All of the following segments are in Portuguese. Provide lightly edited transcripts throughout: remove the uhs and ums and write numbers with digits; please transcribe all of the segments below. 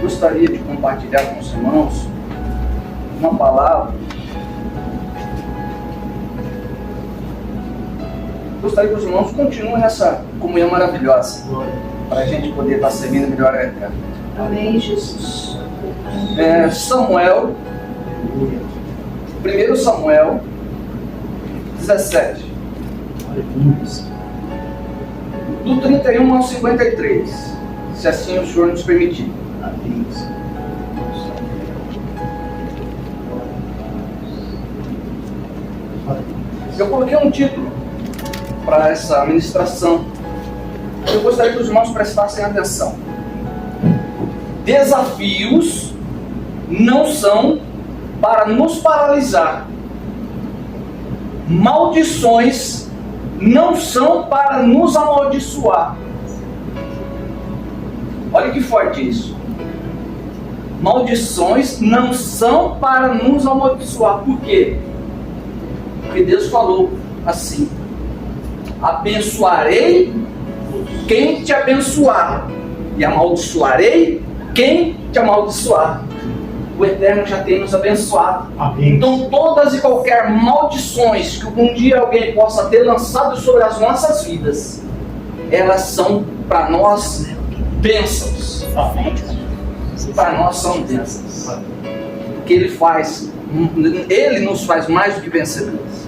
gostaria de compartilhar com os irmãos uma palavra. Gostaria que os irmãos continuem nessa comunhão maravilhosa, para a gente poder estar servindo melhor a Eterno. Amém, Jesus. Samuel, 1 Samuel 17, do 31 ao 53, se assim o Senhor nos permitir. Eu coloquei um título para essa ministração. Eu gostaria que os irmãos prestassem atenção. Desafios não são para nos paralisar. Maldições não são para nos amaldiçoar. Olha que forte isso. Maldições não são para nos amaldiçoar. Por quê? Porque Deus falou assim: abençoarei quem te abençoar, e amaldiçoarei quem te amaldiçoar. O Eterno já tem nos abençoado. Amém. Então todas e qualquer maldições que um dia alguém possa ter lançado sobre as nossas vidas, elas são para nós bênçãos. Para nós são bênçãos. Que Ele nos faz mais do que vencedores.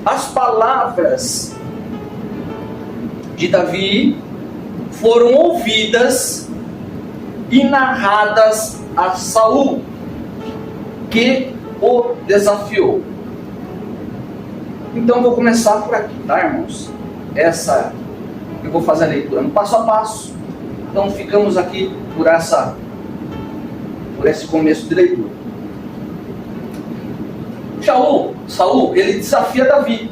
As palavras de Davi foram ouvidas e narradas a Saul, que o desafiou. Então vou começar por aqui, tá, irmãos? Eu vou fazer a leitura no passo a passo. Então ficamos aqui por esse começo de leitura. Saul, ele desafia Davi.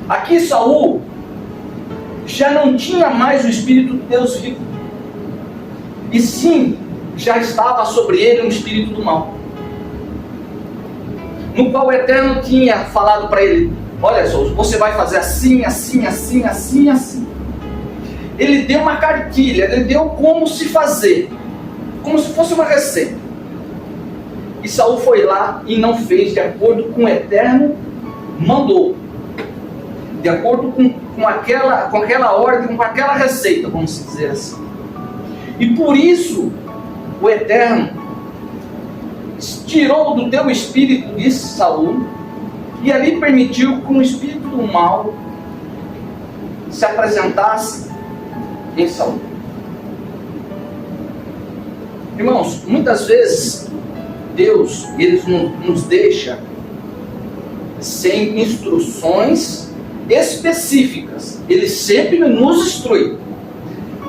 Aqui Saul já não tinha mais o Espírito de Deus vivo, e sim, já estava sobre ele um espírito do mal, no qual o Eterno tinha falado para ele: olha só, você vai fazer assim, assim, assim, assim, assim. Ele deu uma cartilha, ele deu como se fazer, como se fosse uma receita. E Saul foi lá e não fez de acordo com o Eterno mandou, de acordo com aquela ordem, com aquela receita, vamos dizer assim. E por isso o Eterno tirou do teu espírito de Saul, e ali permitiu que o espírito do mal se apresentasse em Saul. Irmãos, muitas vezes Deus, Ele nos deixa sem instruções específicas. Ele sempre nos instrui,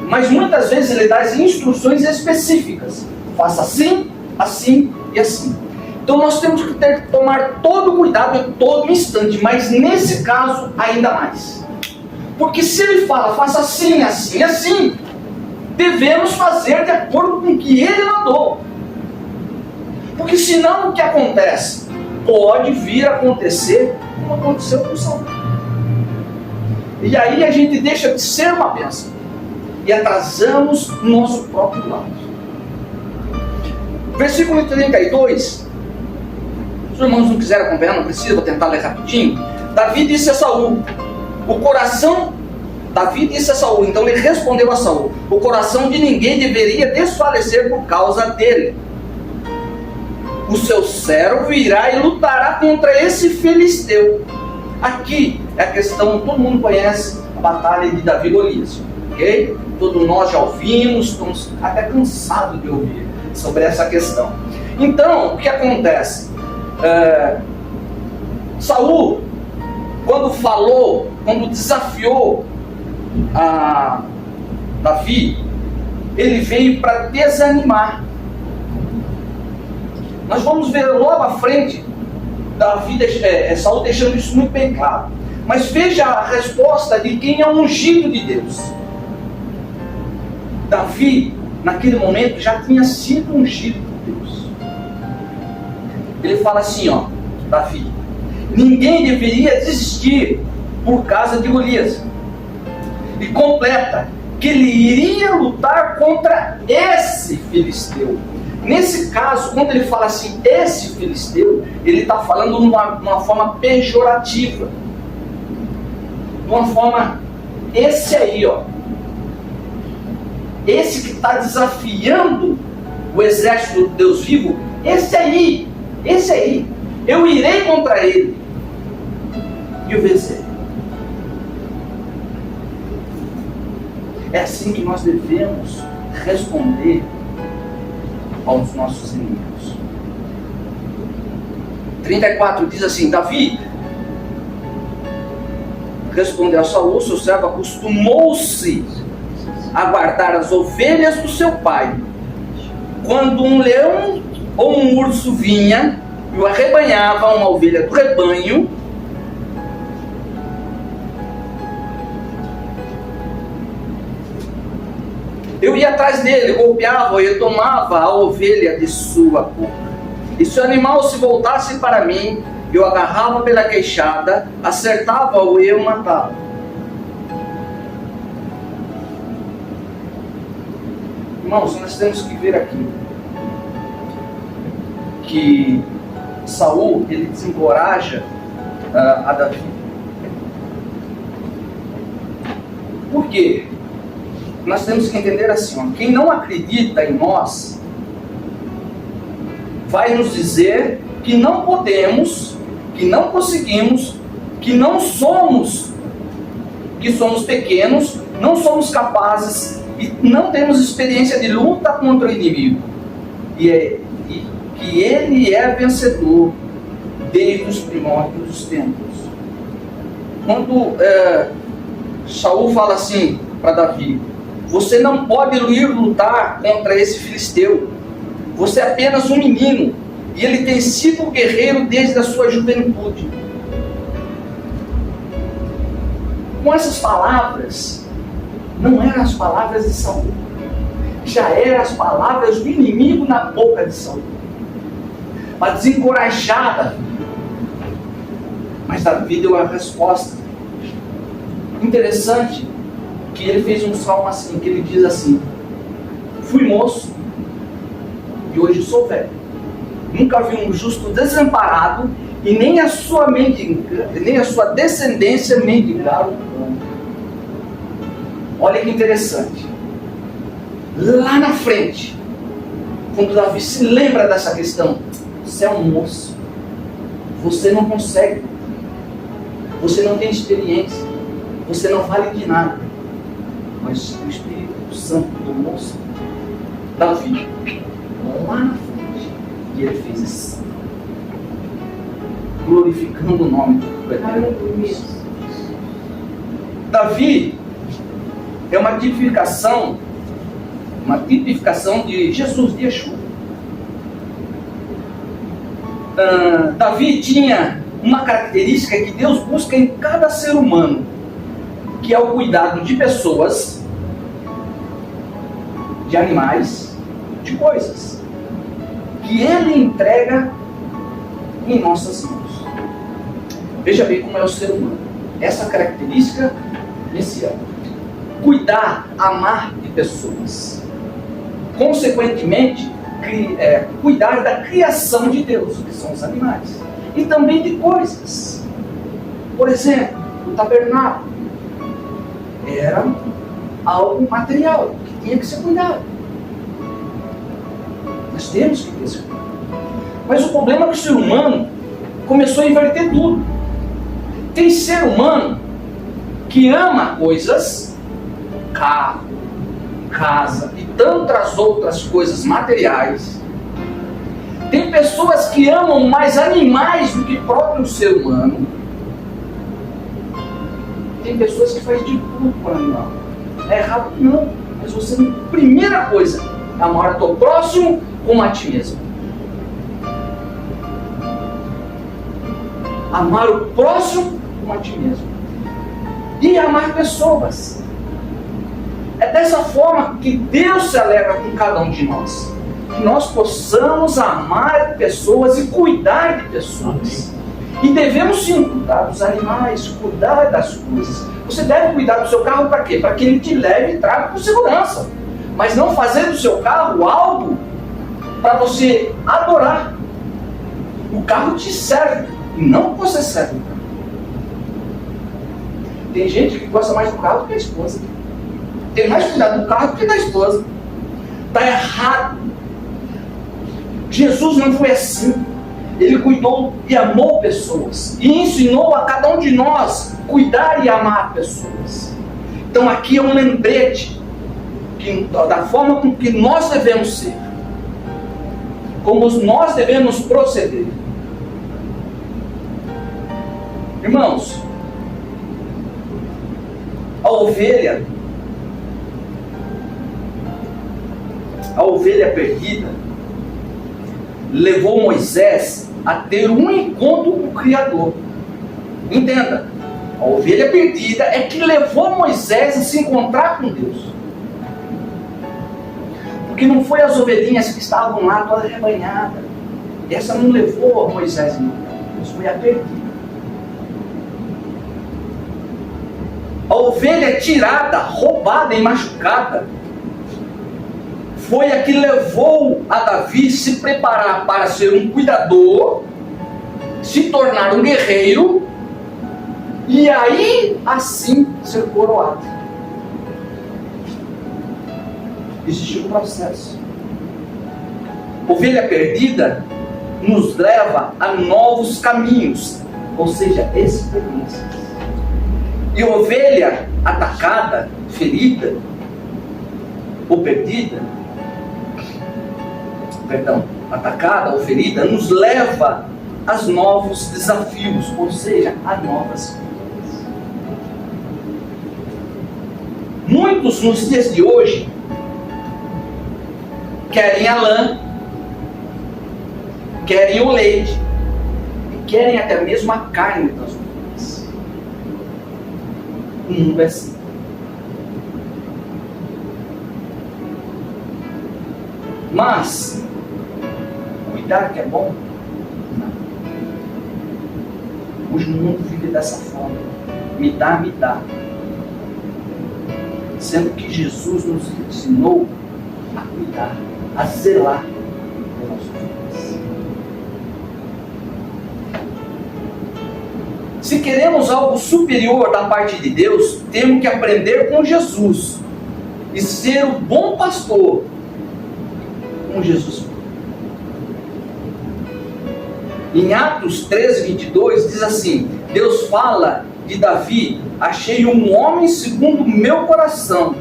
mas muitas vezes Ele dá as instruções específicas: faça assim, assim e assim. Então nós temos que tomar todo cuidado em todo instante, mas nesse caso ainda mais, porque se Ele fala faça assim, assim, assim, devemos fazer de acordo com o que Ele mandou, porque senão o que acontece? Pode vir a acontecer como aconteceu com Saul. E aí a gente deixa de ser uma bênção e atrasamos o nosso próprio lado. Versículo 32. Se os irmãos não quiserem acompanhar, não precisa, vou tentar ler rapidinho. Davi disse a Saul, então ele respondeu a Saul: o coração de ninguém deveria desfalecer por causa dele. O seu servo irá e lutará contra esse filisteu. Aqui é a questão, todo mundo conhece a batalha de Davi e Golias, ok? Todos nós já ouvimos, estamos até cansados de ouvir sobre essa questão. Então, o que acontece? Saul, quando desafiou a Davi, ele veio para desanimar. Nós vamos ver logo à frente Saul deixando isso muito bem claro. Mas veja a resposta de quem é o ungido de Deus. Davi, naquele momento, já tinha sido ungido por Deus. Ele fala assim, Davi: ninguém deveria desistir por causa de Golias. e completa que ele iria lutar contra esse filisteu. Nesse caso, quando ele fala assim, esse filisteu, ele está falando de uma forma pejorativa. De uma forma, esse aí, ó. Esse que está desafiando o exército do Deus vivo, esse aí, eu irei contra ele e o vencerei. É assim que nós devemos responder aos nossos inimigos. 34 diz assim: Davi respondeu a Saul, seu servo acostumou-se a guardar as ovelhas do seu pai. Quando um leão ou um urso vinha e o arrebanhava uma ovelha do rebanho, eu ia atrás dele, golpeava e tomava a ovelha de sua boca. E se o animal se voltasse para mim, eu agarrava pela queixada, acertava-o e eu matava. Irmãos, nós temos que ver aqui que Saul, ele desencoraja a Davi. Por quê? Nós temos que entender assim, ó, quem não acredita em nós vai nos dizer que não podemos, que não conseguimos, que não somos, que somos pequenos, não somos capazes e não temos experiência de luta contra o inimigo. E que ele é vencedor desde os primórdios dos tempos. Quando Saul fala assim para Davi: você não pode ir lutar contra esse filisteu. Você é apenas um menino. E ele tem sido guerreiro desde a sua juventude. Com essas palavras, não eram as palavras de Saul. Já eram as palavras do inimigo na boca de Saul. Para desencorajar Davi. Mas Davi deu a resposta. Interessante que ele fez um salmo assim, que ele diz assim: fui moço e hoje sou velho. Nunca vi um justo desamparado e nem a sua descendência mendigar o pão. Olha que interessante. Lá na frente, quando Davi se lembra dessa questão, você é um moço, você não consegue, você não tem experiência, você não vale de nada. Mas o Espírito Santo do moço, Davi, lá na frente, e ele fez isso, glorificando o nome do Eterno. Davi é uma tipificação de Jesus, de Yeshua. Davi tinha uma característica que Deus busca em cada ser humano, que é o cuidado de pessoas, de animais, de coisas, que Ele entrega em nossas mãos. Veja bem como é o ser humano. Essa característica messiânica: cuidar, amar de pessoas. Consequentemente, cuidar da criação de Deus, que são os animais, e também de coisas. Por exemplo, o tabernáculo era algo material que tinha que ser cuidado. Nós temos que ter esse cuidado. Mas o problema é que o ser humano começou a inverter tudo. Tem ser humano que ama coisas, carro, casa e tantas outras coisas materiais. Tem pessoas que amam mais animais do que o próprio ser humano. Tem pessoas que fazem de tudo para o animal. É errado? Não. Mas você, primeira coisa, é amar o teu próximo como a ti mesmo. Amar o próximo como a ti mesmo. E amar pessoas. É dessa forma que Deus se alegra com cada um de nós. Que nós possamos amar pessoas e cuidar de pessoas. E devemos sim cuidar dos animais, cuidar das coisas. Você deve cuidar do seu carro para quê? Para que ele te leve e traga com segurança. Mas não fazer do seu carro algo para você adorar. O carro te serve e não você serve o carro. Tem gente que gosta mais do carro do que da esposa. Tem mais cuidado do carro do que da esposa. Está errado. Jesus não foi assim. Ele cuidou e amou pessoas. E ensinou a cada um de nós cuidar e amar pessoas. Então aqui é um lembrete da forma com que nós devemos ser. Como nós devemos proceder. Irmãos, a ovelha perdida levou Moisés a ter um encontro com o Criador. Entenda, a ovelha perdida é que levou Moisés a se encontrar com Deus. Porque não foi as ovelhinhas que estavam lá toda rebanhada. Essa não levou a Moisés a encontrar com Deus, foi a perdida. A ovelha tirada, roubada e machucada foi a que levou a Davi se preparar para ser um cuidador, se tornar um guerreiro e aí assim ser coroado. Existiu um processo. Ovelha perdida nos leva a novos caminhos, ou seja, experiências. E ovelha atacada, ferida ou perdida, atacada ou ferida, nos leva a novos desafios, ou seja, a novas vidas. Muitos nos dias de hoje querem a lã, querem o leite, e querem até mesmo a carne das ovelhas. O mundo é assim. Mas cuidar que é bom? Não. Hoje o mundo vive dessa forma. Me dá. Sendo que Jesus nos ensinou a cuidar, a zelar pelas vidas. Se queremos algo superior da parte de Deus, temos que aprender com Jesus e ser o bom pastor com Jesus. Em Atos 13:22 diz assim: Deus fala de Davi: achei um homem segundo o meu coração.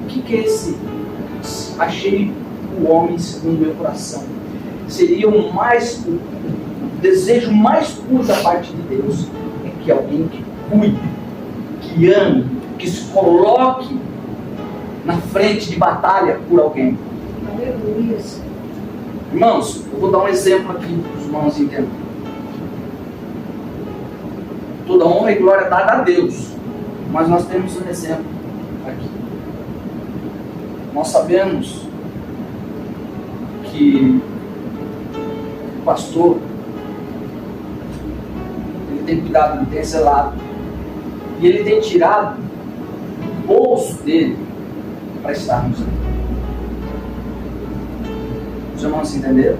O que é esse? Achei o homem segundo o meu coração. Seria o desejo mais puro da parte de Deus, é que alguém que cuide, que ame, que se coloque na frente de batalha por alguém. Aleluia. Irmãos, eu vou dar um exemplo aqui para os irmãos entenderem. Toda honra e glória dada a Deus, mas nós temos um exemplo aqui. Nós sabemos que o pastor, ele tem cuidado, ele tem zelado, e ele tem tirado do bolso dele para estarmos aqui. Os irmãos entenderam?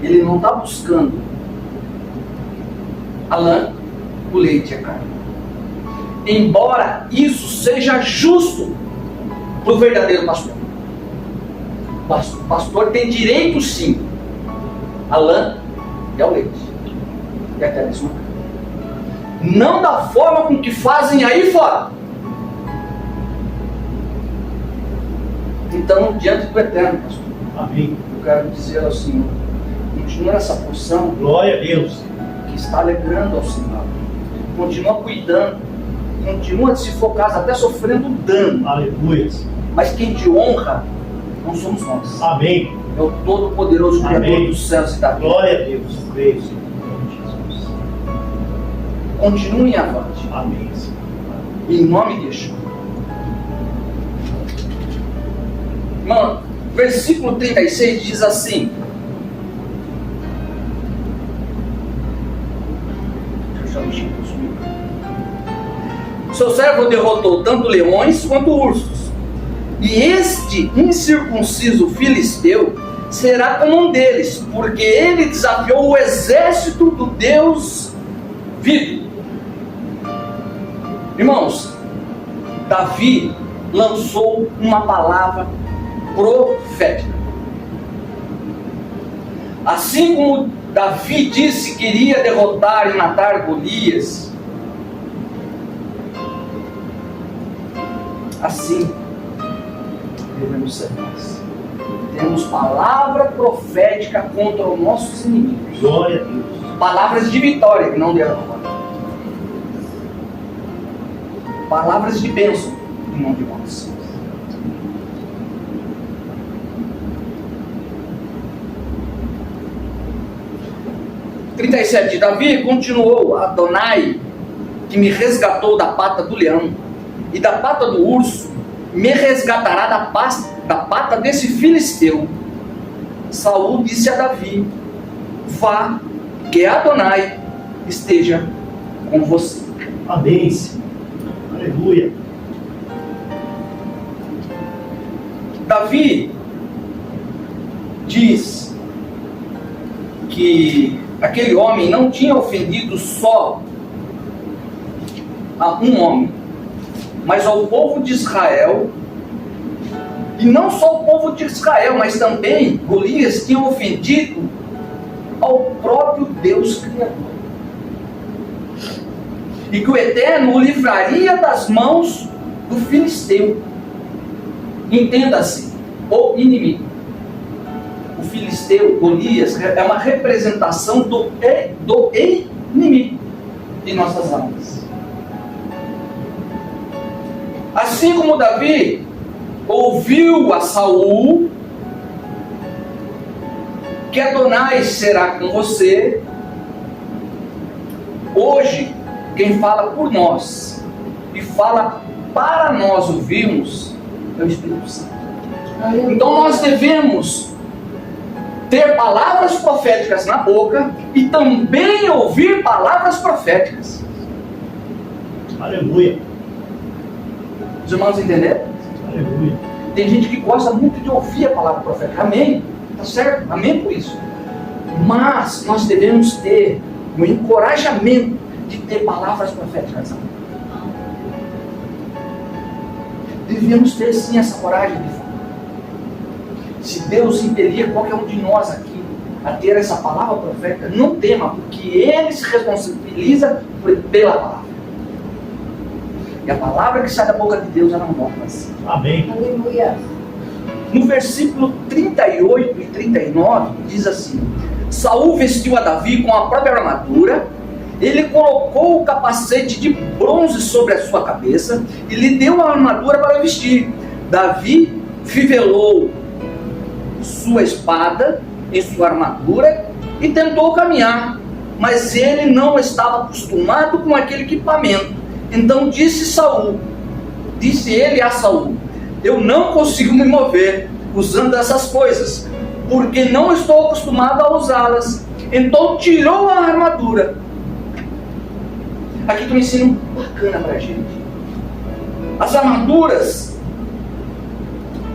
Ele não está buscando a lã, o leite e a carne. Embora isso seja justo para o verdadeiro pastor. O pastor tem direito sim a lã e ao leite. E até mesmo a carne. Não da forma com que fazem aí fora. Então, diante do Eterno, pastor, amém, eu quero dizer ao Senhor, continua nessa porção, glória a Deus, que está alegrando ao Senhor, continua cuidando, continua se for caso até sofrendo dano, aleluia, mas quem te honra não somos nós, amém, é o Todo-Poderoso Criador dos céus e da terra. Glória a Deus, creio, Senhor, em nome de Jesus, continue avante, amém, Senhor. em nome de Jesus. Irmão, versículo 36 diz assim: bichinhos. Seu servo derrotou tanto leões quanto ursos. E este incircunciso filisteu será como um deles, porque ele desafiou o exército do Deus vivo. Irmãos, Davi lançou uma palavra profética. Assim como Davi disse que iria derrotar e matar Golias, assim devemos ser nós. Temos palavra profética contra os nossos inimigos. Glória a Deus. Palavras de vitória, que não derrota. Palavras de bênção, que não de maldição. (37) Davi continuou: Adonai, que me resgatou da pata do leão e da pata do urso, me resgatará da pata desse filisteu. Saul disse a Davi: vá, que Adonai esteja com você. Amém, Senhor. Aleluia. Davi diz que aquele homem não tinha ofendido só a um homem, mas ao povo de Israel. E não só o povo de Israel, mas também Golias tinha ofendido ao próprio Deus Criador. E que o Eterno o livraria das mãos do filisteu. Entenda-se, o inimigo. O filisteu, Golias, é uma representação do inimigo em nossas almas. Assim como Davi ouviu a Saul, que Adonai será com você, hoje quem fala por nós e fala para nós ouvirmos é o Espírito Santo. Então nós devemos ter palavras proféticas na boca e também ouvir palavras proféticas. Aleluia. Os irmãos entenderam? Aleluia. Tem gente que gosta muito de ouvir a palavra profética. Amém? Tá certo? Amém por isso. Mas nós devemos ter o encorajamento de ter palavras proféticas. Devemos ter sim essa coragem de falar. Se Deus impelir qualquer um de nós aqui a ter essa palavra profética, não tema, porque Ele se responsabiliza pela palavra. E a palavra que sai da boca de Deus, ela não volta assim. Amém. Aleluia. No versículo 38 e 39, diz assim: Saul vestiu a Davi com a própria armadura, ele colocou o capacete de bronze sobre a sua cabeça e lhe deu a armadura para vestir. Davi fivelou sua espada em sua armadura e tentou caminhar, mas ele não estava acostumado com aquele equipamento. Então disse ele a Saul: eu não consigo me mover usando essas coisas, porque não estou acostumado a usá-las. Então tirou a armadura. Aqui tem um ensino bacana para a gente. As armaduras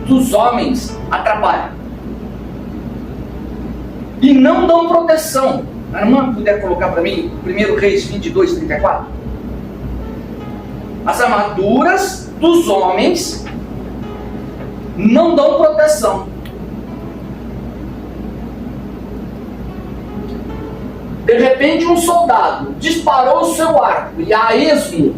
dos homens atrapalham e não dão proteção. A irmã puder colocar para mim 1 Reis 22, 34. As armaduras dos homens não dão proteção. De repente um soldado disparou o seu arco e a esmo,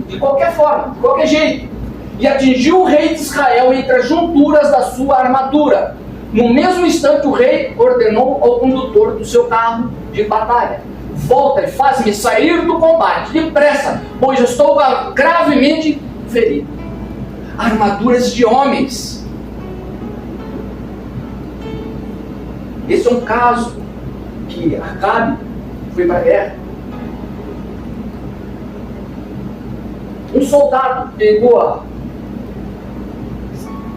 de qualquer forma, de qualquer jeito, e atingiu o rei de Israel entre as junturas da sua armadura. No mesmo instante o rei ordenou ao condutor do seu carro de batalha: volta e faz-me sair do combate depressa, pois eu estou gravemente ferido. Armaduras de homens. Esse é um caso que Acabe foi para a guerra. Um soldado pegou,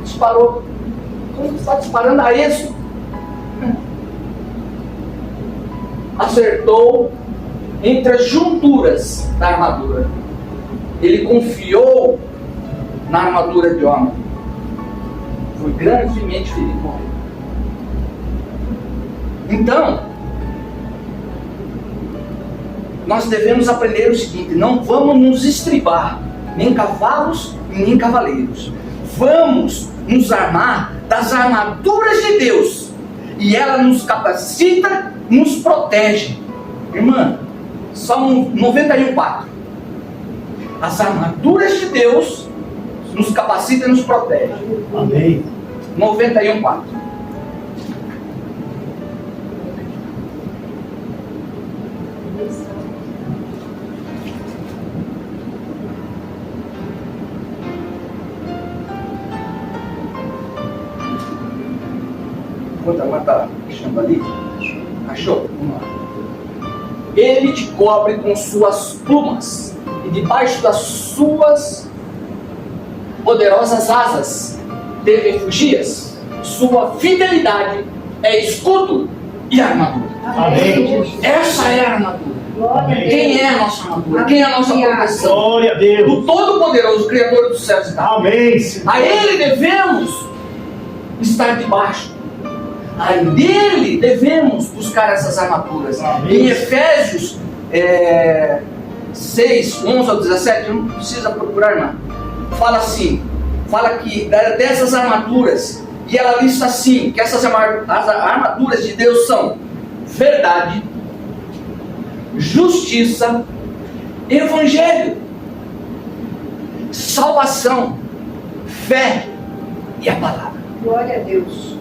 disparou. Como está disparando a isso? Acertou entre as junturas da armadura. Ele confiou na armadura de homem. Foi gravemente ferido e morreu. Então, nós devemos aprender o seguinte: não vamos nos estribar, nem cavalos e nem cavaleiros. Vamos nos armar das armaduras de Deus. E ela nos capacita, nos protege. Irmã, Salmo 91:4. As armaduras de Deus nos capacita e nos protege. Amém. 91:4. Enquanto a irmã está achando ali, achou? Vamos lá. Ele te cobre com suas plumas, e debaixo das suas poderosas asas te refugias. Sua fidelidade é escudo e armadura. Amém. Essa é a armadura. Glória a Deus. Quem é a nossa armadura? Quem é a nossa proteção? Glória a Deus. O Todo-Poderoso, Criador dos céus e da terra. Amém, Senhor. A Ele devemos estar debaixo. A Ele devemos buscar essas armaduras. Amém. Em Efésios 6, 11 ao 17, não precisa procurar, irmã. Fala assim, fala que dessas armaduras, e ela lista assim, que essas as armaduras de Deus são verdade, justiça, evangelho, salvação, fé e a palavra. Glória a Deus.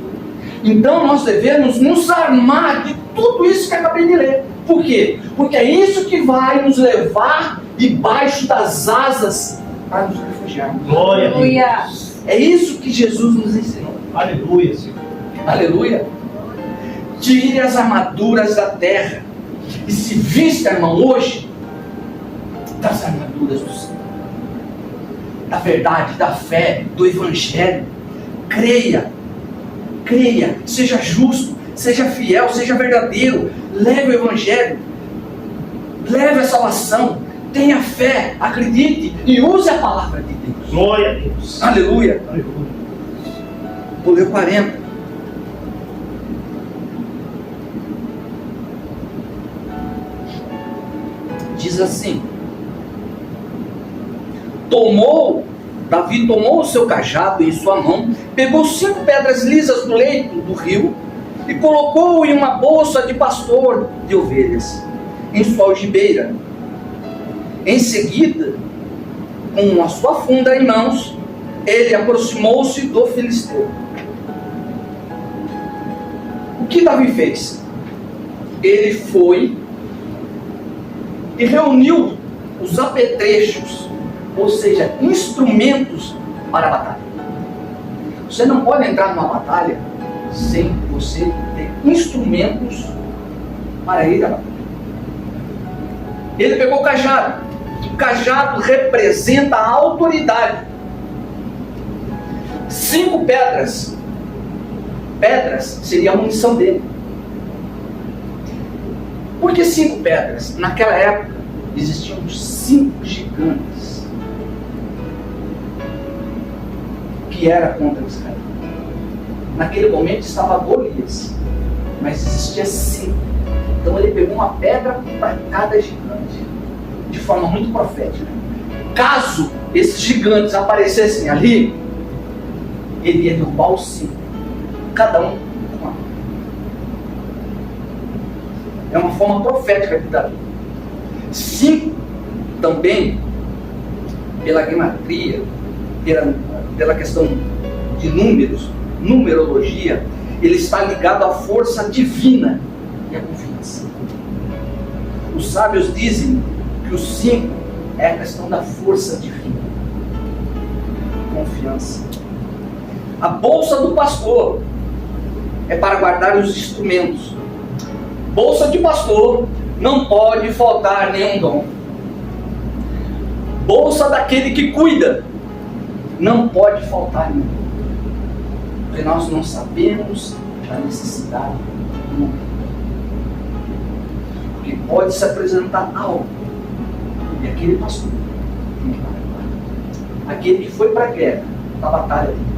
Então nós devemos nos armar de tudo isso que acabei de ler. Por quê? Porque é isso que vai nos levar debaixo das asas para nos refugiarmos. Glória a Deus. Aleluia. É isso que Jesus nos ensinou. Aleluia, Senhor. Aleluia. Tire as armaduras da terra e se vista, irmão, hoje das armaduras do Senhor, da verdade, da fé, do evangelho. Creia, seja justo, seja fiel, seja verdadeiro. Leve o evangelho, leve a salvação, tenha fé, acredite e use a palavra de Deus. Glória a Deus. Aleluia. Aleluia. Vou ler o 40. Diz assim: Davi tomou o seu cajado em sua mão, pegou 5 pedras lisas do leito do rio e colocou em uma bolsa de pastor de ovelhas, em sua algibeira. Em seguida, com a sua funda em mãos, ele aproximou-se do filisteu. O que Davi fez? Ele foi e reuniu os apetrechos, ou seja, instrumentos para a batalha. Você não pode entrar numa batalha sem você ter instrumentos para ir à batalha. Ele pegou o cajado. O cajado representa a autoridade. 5 pedras. Pedras seria a munição dele. Por que 5 pedras? Naquela época existiam 5 gigantes que era contra Israel. Naquele momento estava Golias, mas existia 5. Então ele pegou uma pedra para cada gigante, de forma muito profética. Caso esses gigantes aparecessem ali, ele ia derrubar os 5, cada um com uma. É uma forma profética de Davi. 5 também, pela gematria, pela questão de números, numerologia, ele está ligado à força divina e à confiança. Os sábios dizem que o 5 é a questão da força divina, confiança. A bolsa do pastor é para guardar os instrumentos. Bolsa de pastor não pode faltar nenhum dom. Bolsa daquele que cuida não pode faltar nenhum. Porque nós não sabemos a necessidade do momento. Porque pode se apresentar algo. E aquele pastor tem que participar. Aquele que foi para a guerra, na batalha dele.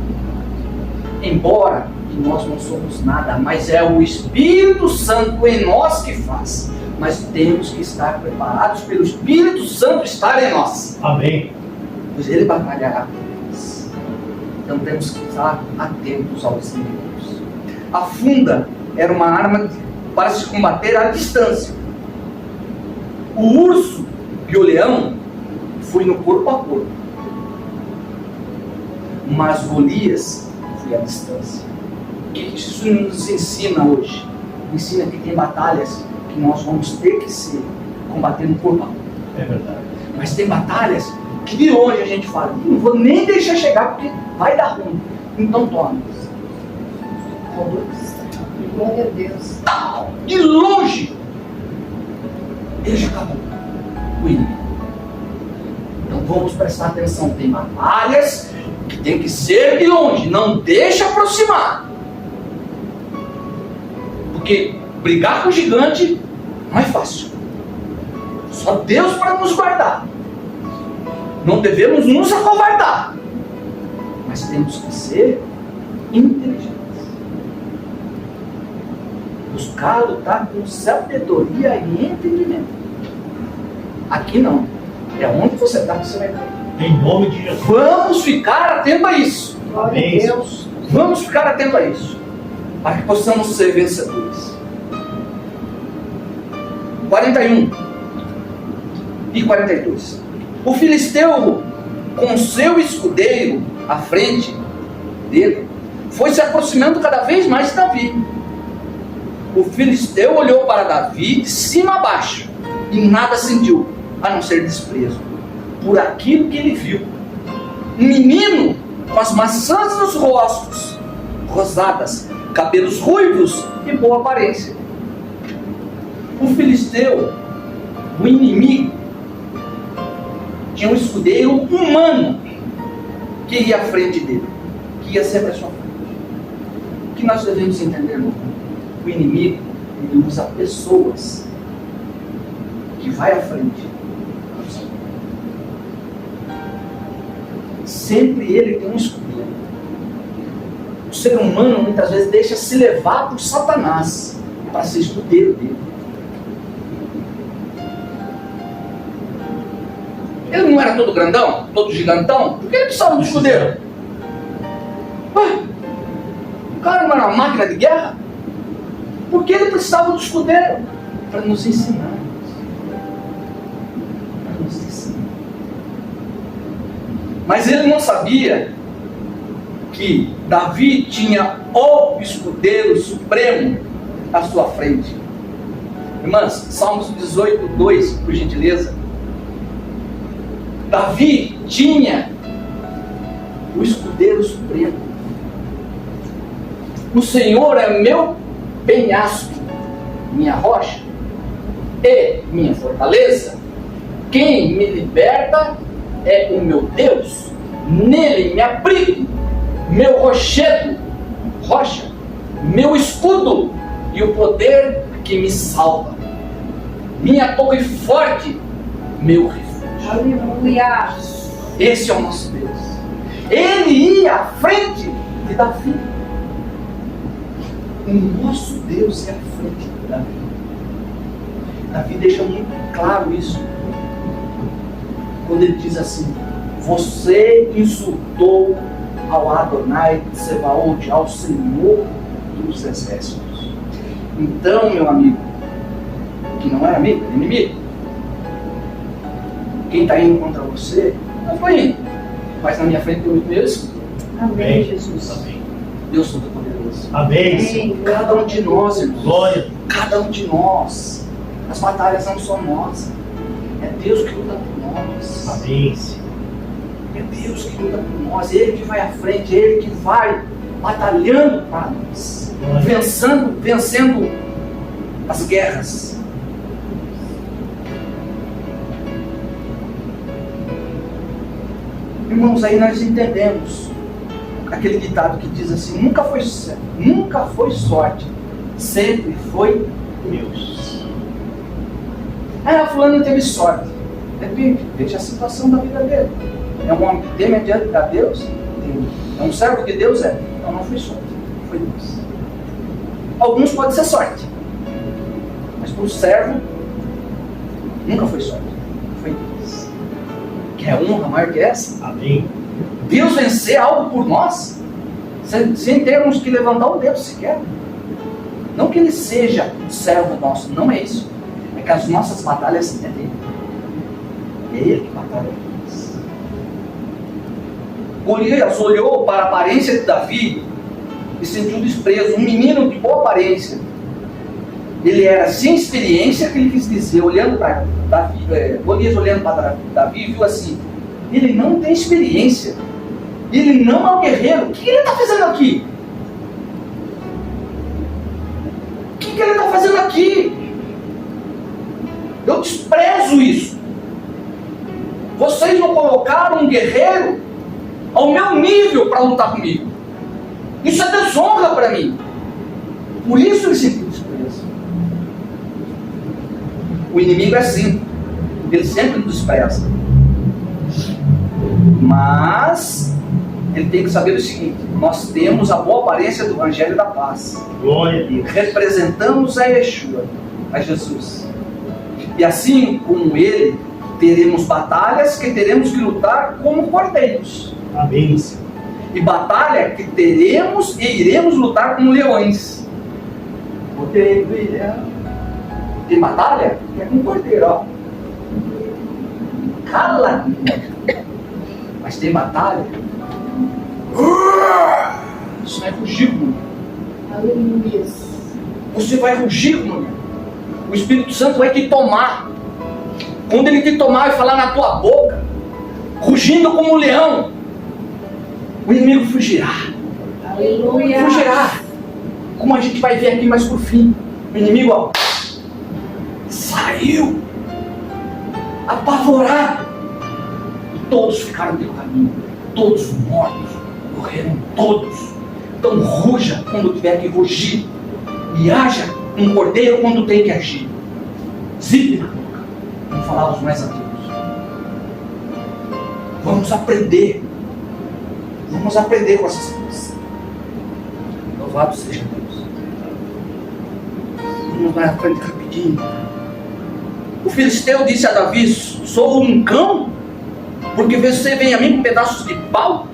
Embora que nós não somos nada, mas é o Espírito Santo em nós que faz. Mas temos que estar preparados pelo Espírito Santo estar em nós. Amém. Pois ele batalhará por nós. Então temos que estar atentos aos inimigos. A funda era uma arma para se combater à distância. O urso e o leão foi no corpo a corpo. Mas Golias foi à distância. O que isso nos ensina hoje? Ensina que tem batalhas que nós vamos ter que se combater no corpo a corpo. É verdade. Mas tem batalhas que de longe a gente fala, não vou nem deixar chegar porque vai dar ruim. Então toma. Glória a Deus. De longe ele já acabou o inimigo. Então vamos prestar atenção. Tem batalhas que tem que ser de longe, não deixa aproximar. Porque brigar com o gigante não é fácil. Só Deus para nos guardar. Não devemos nos acovardar, mas temos que ser inteligentes. Buscar lutar com sabedoria e entendimento. Aqui não. É onde você está que você vai cair. Em nome de Jesus. Vamos ficar atentos a isso. Glória Amém. a Deus. Vamos ficar atentos a isso. Para que possamos ser vencedores. 41 e 42. O filisteu, com seu escudeiro à frente dele, foi se aproximando cada vez mais de Davi. O filisteu olhou para Davi de cima a baixo e nada sentiu, a não ser desprezo, por aquilo que ele viu. Um menino com as maçãs nos rostos, rosadas, cabelos ruivos e boa aparência. O filisteu, o inimigo, tinha um escudeiro humano que ia à frente dele, que ia sempre à sua frente. O que nós devemos entender, irmão? O inimigo, ele usa pessoas que vai à frente. Sempre ele tem um escudeiro. O ser humano muitas vezes deixa se levar por Satanás para ser escudeiro dele. Ele não era todo grandão, todo gigantão? Por que ele precisava do escudeiro? Ué, o cara não era uma máquina de guerra? Por que ele precisava do escudeiro? Para nos ensinar. Para nos ensinar. Mas ele não sabia que Davi tinha o escudeiro supremo à sua frente. Irmãs, Salmos 18, 2, por gentileza. Davi tinha o escudeiro supremo. O Senhor é meu penhasco, minha rocha e minha fortaleza. Quem me liberta é o meu Deus. Nele me abrigo, meu rochedo, rocha, meu escudo e o poder que me salva. Minha torre forte, meu refúgio. Aleluia. Esse é o nosso Deus. Ele ia à frente de Davi. O nosso Deus é à frente de Davi. Davi deixa muito claro isso. Quando ele diz assim: você insultou ao Adonai Tsebaot, ao Senhor dos Exércitos. Então, meu amigo, que não é amigo, é inimigo, quem está indo contra você, não estou indo, mas na minha frente tem o meu escudo. Amém, Jesus. Amém. Deus Todo-Poderoso. Amém, Senhor. Amém. Cada um de nós, irmãos. Glória. Cada um de nós. As batalhas não são nossas. É Deus que luta por nós. Amém, Senhor. É Deus que luta por nós. Ele que vai à frente. Ele que vai batalhando para nós. Glória. Vencendo as guerras. Irmãos, aí nós entendemos aquele ditado que diz assim: nunca foi sorte, sempre foi Deus. Ah, fulano teve sorte. Depende, veja a situação da vida dele. É um homem que teme a Deus? É um servo de Deus? É. Então não foi sorte, foi Deus. Alguns pode ser sorte, mas para o servo nunca foi sorte, foi Deus. Quer honra maior que essa? Amém. Deus vencer algo por nós, sem termos que levantar o dedo sequer. Não que ele seja servo nosso, não é isso. É que as nossas batalhas é dele. É ele que batalha por nós. Golias olhou para a aparência de Davi e sentiu desprezo. Um menino de boa aparência. Ele era sem experiência, que ele quis dizer, olhando para Davi, Golias olhando para Davi, viu assim: ele não tem experiência, ele não é um guerreiro. O que ele está fazendo aqui? O que ele está fazendo aqui? Eu desprezo isso. Vocês não colocaram um guerreiro ao meu nível para lutar comigo. Isso é desonra para mim. Por isso ele sentiu desprezo. O inimigo é assim, ele sempre nos despreza. Mas ele tem que saber o seguinte: nós temos a boa aparência do Evangelho da Paz. Glória a Deus. Representamos a Yeshua, a Jesus. E assim como ele, teremos batalhas que teremos que lutar como cordeiros. Amém, Senhor. E batalha que teremos e iremos lutar como leões. Cordeiro e leão. Tem batalha que é com cordeiro, ó. Cala! Mas tem batalha. Isso vai rugir, mulher. Aleluia. Você vai rugir, mulher. O Espírito Santo vai te tomar. Quando ele te tomar e falar na tua boca, rugindo como um leão, o inimigo fugirá. Aleluia. Fugirá. Como a gente vai ver aqui mais por fim. O inimigo, ó, saiu apavorado. Todos ficaram pelo caminho. Todos mortos. Morreram todos. Então ruja quando tiver que rugir. E haja um cordeiro quando tem que agir. Zipe na boca. Vamos falar os mais antigos. Vamos aprender. Vamos aprender com essas coisas. Louvado seja Deus. Vamos lá na frente rapidinho. O filisteu disse a Davi: sou um cão? Porque você vem a mim com pedaços de pau?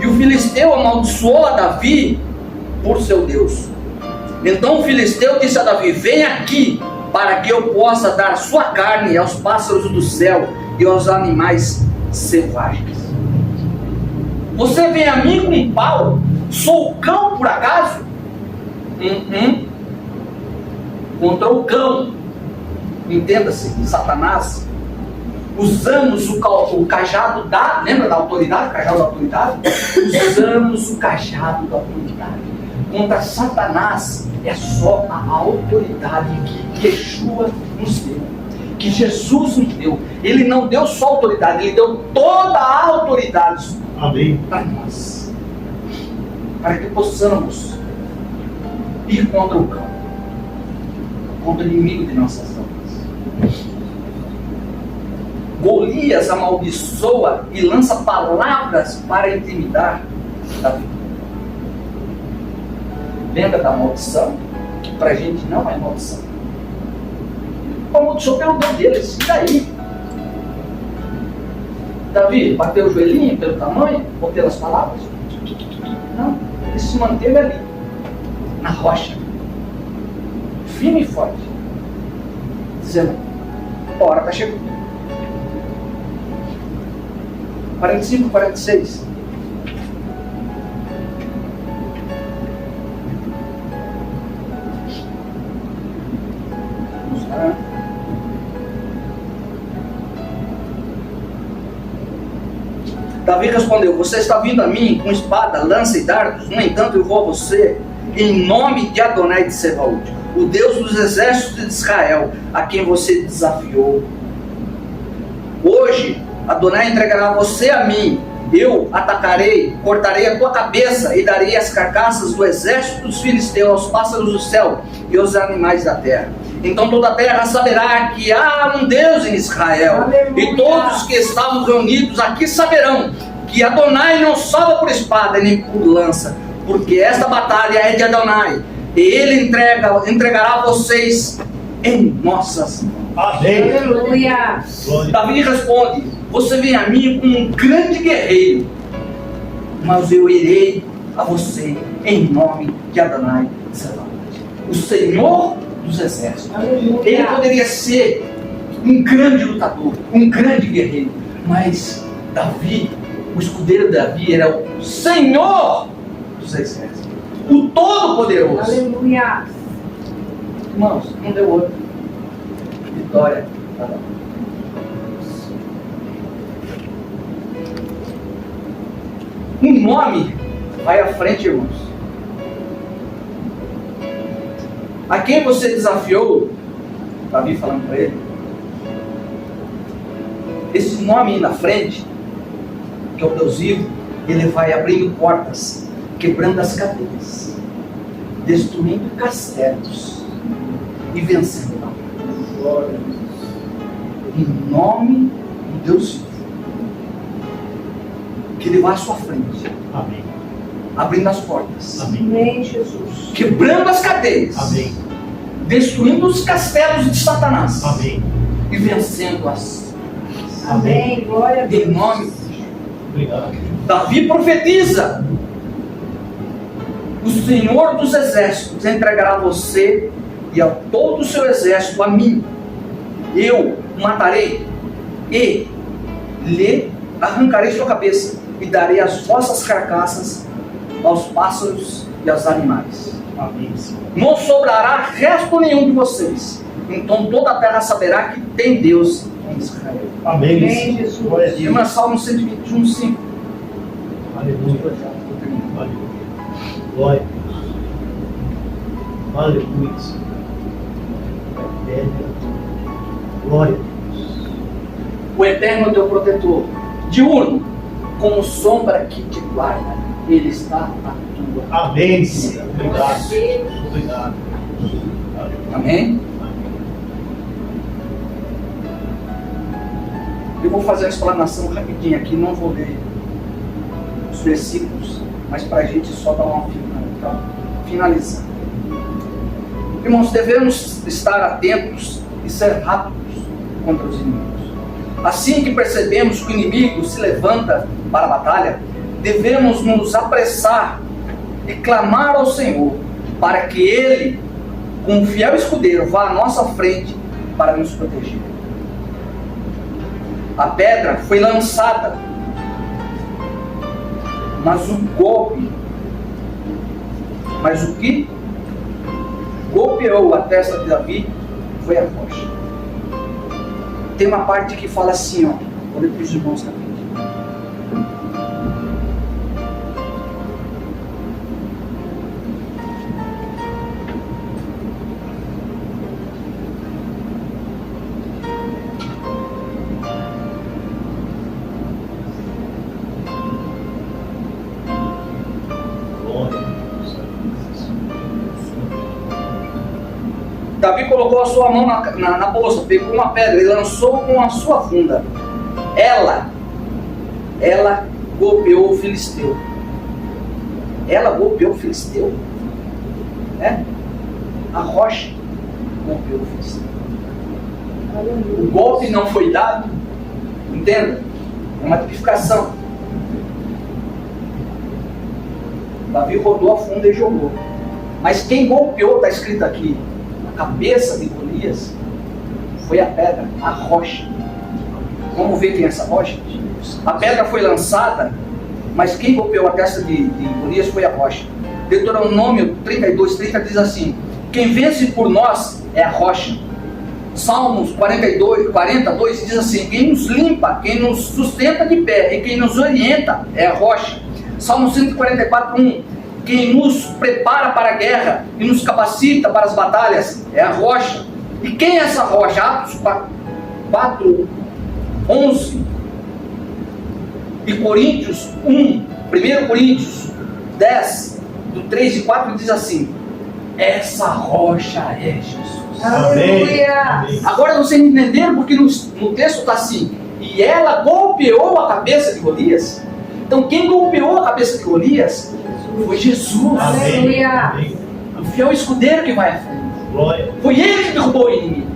E o filisteu amaldiçoou a Davi por seu Deus. Então o filisteu disse a Davi: vem aqui, para que eu possa dar sua carne aos pássaros do céu e aos animais selvagens. Você vem a mim com um pau? Sou cão por acaso? Contra o cão, entenda-se, Satanás, usamos o cajado da, lembra da autoridade, o cajado da autoridade? Usamos o cajado da autoridade. Contra Satanás é só a autoridade que Yeshua nos deu, que Jesus nos deu. Ele não deu só autoridade, ele deu toda a autoridade. Amém. Para nós, para que possamos ir contra o cão, contra o inimigo de nossas almas. Golias amaldiçoa e lança palavras para intimidar Davi. Lembra da maldição? Que para a gente não é maldição. Amaldiçoou pelo Deus dele, e daí? Davi bateu o joelhinho pelo tamanho ou pelas palavras? Não, ele se manteve ali, na rocha, firme e forte, dizendo: a hora está chegando. 45, 46. Vamos lá. Davi respondeu: você está vindo a mim com espada, lança e dardos, no entanto eu vou a você em nome de Adonai de Sebaúd, o Deus dos exércitos de Israel, a quem você desafiou. Hoje Adonai entregará você a mim, eu atacarei, cortarei a tua cabeça e darei as carcaças do exército dos filisteus aos pássaros do céu e aos animais da terra. Então toda a terra saberá que há um Deus em Israel. Aleluia. E todos que estavam reunidos aqui saberão que Adonai não salva por espada nem por lança, porque esta batalha é de Adonai. E ele entregará a vocês em nossas mãos. Amém. Aleluia. Glória. Davi responde: você vem a mim como um grande guerreiro, mas eu irei a você em nome de Adonai Sebaot, o Senhor dos Exércitos. Aleluia. Ele poderia ser um grande lutador, um grande guerreiro, mas Davi, o escudeiro Davi, era o Senhor dos Exércitos, o Todo-Poderoso. Aleluia. Irmãos, não deu outro. Vitória. Um nome vai à frente, irmãos. A quem você desafiou, Davi falando para ele, esse nome aí na frente, que é o Deus vivo, ele vai abrindo portas, quebrando as cadeias, destruindo castelos e vencendo batalhas. Em nome de Deus vivo, que ele vai à sua frente, Amém. abrindo as portas, Amém. Amém, Jesus. quebrando as cadeias, Amém. destruindo os castelos de Satanás Amém. e vencendo as. Amém. Glória a Deus. Em nome, Obrigado. Davi profetiza: o Senhor dos Exércitos entregará você e a todo o seu exército a mim. Eu o matarei e lhe arrancarei sua cabeça e darei as vossas carcaças aos pássaros e aos animais. Amém, Senhor. Não sobrará resto nenhum de vocês. Então toda a terra saberá que tem Deus em Israel. Amém, Amém, Senhor. Jesus. Glória a Deus. Irmã, Salmo 121, 5. Aleluia. Aleluia. Glória a Deus. Aleluia, Senhor. Eterno. Glória a Deus. O Eterno é teu protetor, diurno, como sombra que te guarda, Ele está à tua. Amém, Senhor. Obrigado. Obrigado. Amém? Eu vou fazer a explanação rapidinho aqui, não vou ler os versículos, mas para a gente só dar uma finalizar. Irmãos, devemos estar atentos e ser rápidos contra os inimigos. Assim que percebemos que o inimigo se levanta para a batalha, devemos nos apressar e clamar ao Senhor para que Ele, com um fiel escudeiro, vá à nossa frente para nos proteger. A pedra foi lançada, mas o que golpeou a testa de Davi foi a rocha. Tem uma parte que fala assim, ó, vou ler para os irmãos rapidinho. Glória a Deus. Davi colocou a sua mão na bolsa, pegou uma pedra e lançou com a sua funda. Ela golpeou o filisteu. Ela golpeou o filisteu? É? A rocha golpeou o filisteu. O golpe não foi dado. Entenda? É uma tipificação. Davi rodou a funda e jogou. Mas quem golpeou, está escrito aqui, a cabeça de Golias foi a pedra, a rocha. Vamos ver quem é essa rocha? A pedra foi lançada, mas quem golpeou a testa de Golias foi a rocha. Deuteronômio 32:30 diz assim: quem vence por nós é a rocha. Salmos 42 diz assim: quem nos limpa, quem nos sustenta de pé e quem nos orienta é a rocha. Salmo 144:1: quem nos prepara para a guerra e nos capacita para as batalhas é a rocha. E quem é essa rocha? Atos 4:11 e Coríntios 1 Coríntios 10, do 3 e 4 diz assim: Essa rocha é Jesus. Aleluia. Amém. Agora vocês entenderam porque no texto está assim: e ela golpeou a cabeça de Golias. Então quem golpeou a cabeça de Golias foi Jesus. Amém. Aleluia. Amém. O fiel escudeiro que vai à frente. Glória. Foi ele que derrubou o inimigo.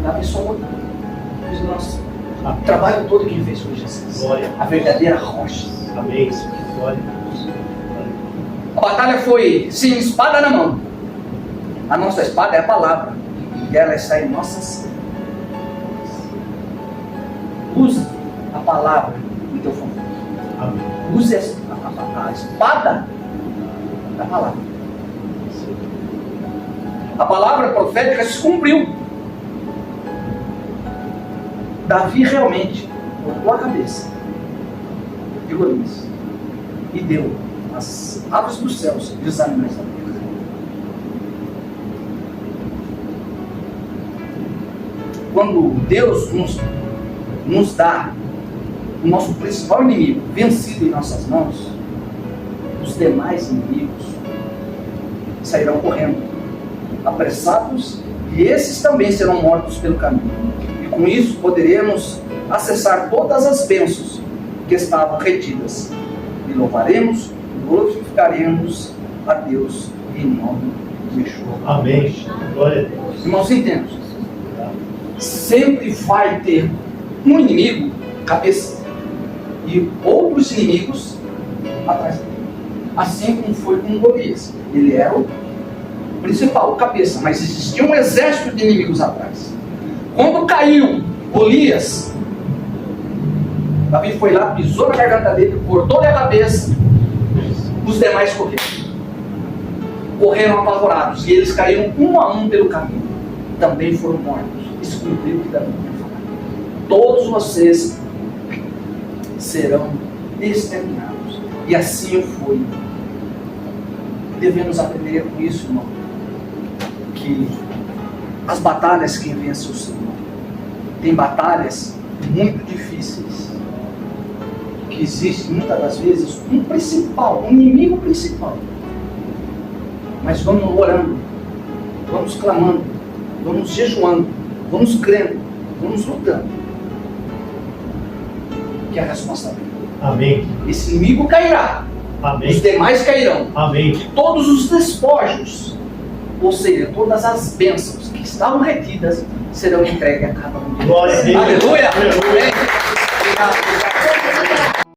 Davi só mudou. Mas nossa, o trabalho todo que ele fez foi Jesus. Glória. A verdadeira rocha. Amém. Glória. A batalha foi sem espada na mão. A nossa espada é a palavra. E ela está em nossas mãos. Use a palavra em teu favor. Amém. Use a espada da palavra. A palavra profética se cumpriu. Davi realmente cortou a cabeça de Golias e deu as aves dos céus e os animais da terra. Quando Deus nos dá o nosso principal inimigo vencido em nossas mãos, os demais inimigos sairão correndo, apressados, e esses também serão mortos pelo caminho. E com isso poderemos acessar todas as bênçãos que estavam retidas. E louvaremos e glorificaremos a Deus em nome de Yeshua. Amém. Glória a Deus. Irmãos, entendam. Sempre vai ter um inimigo, cabeça, e outros inimigos atrás dele. Assim como foi com Golias. Ele era o principal, o cabeça, mas existia um exército de inimigos atrás. Quando caiu Golias, Davi foi lá, pisou na garganta dele, cortou-lhe a cabeça, os demais correram apavorados, e eles caíram um a um pelo caminho, também foram mortos. Isso cumpriu o que Davi tinha falado. Todos vocês serão exterminados. E assim foi. Devemos aprender com isso, irmão, que as batalhas quem vence é o Senhor. Tem batalhas muito difíceis, que existe muitas das vezes um principal, um inimigo principal. Mas vamos orando, vamos clamando, vamos jejuando, vamos crendo, vamos lutando, que a resposta vem. Amém. Esse inimigo cairá, Amém. os demais cairão. Amém. Todos os despojos, ou seja, todas as bênçãos que estavam retidas, serão entregues a cada um de nós. Glória a Deus. Aleluia! Aleluia. Amém. Obrigado, obrigado.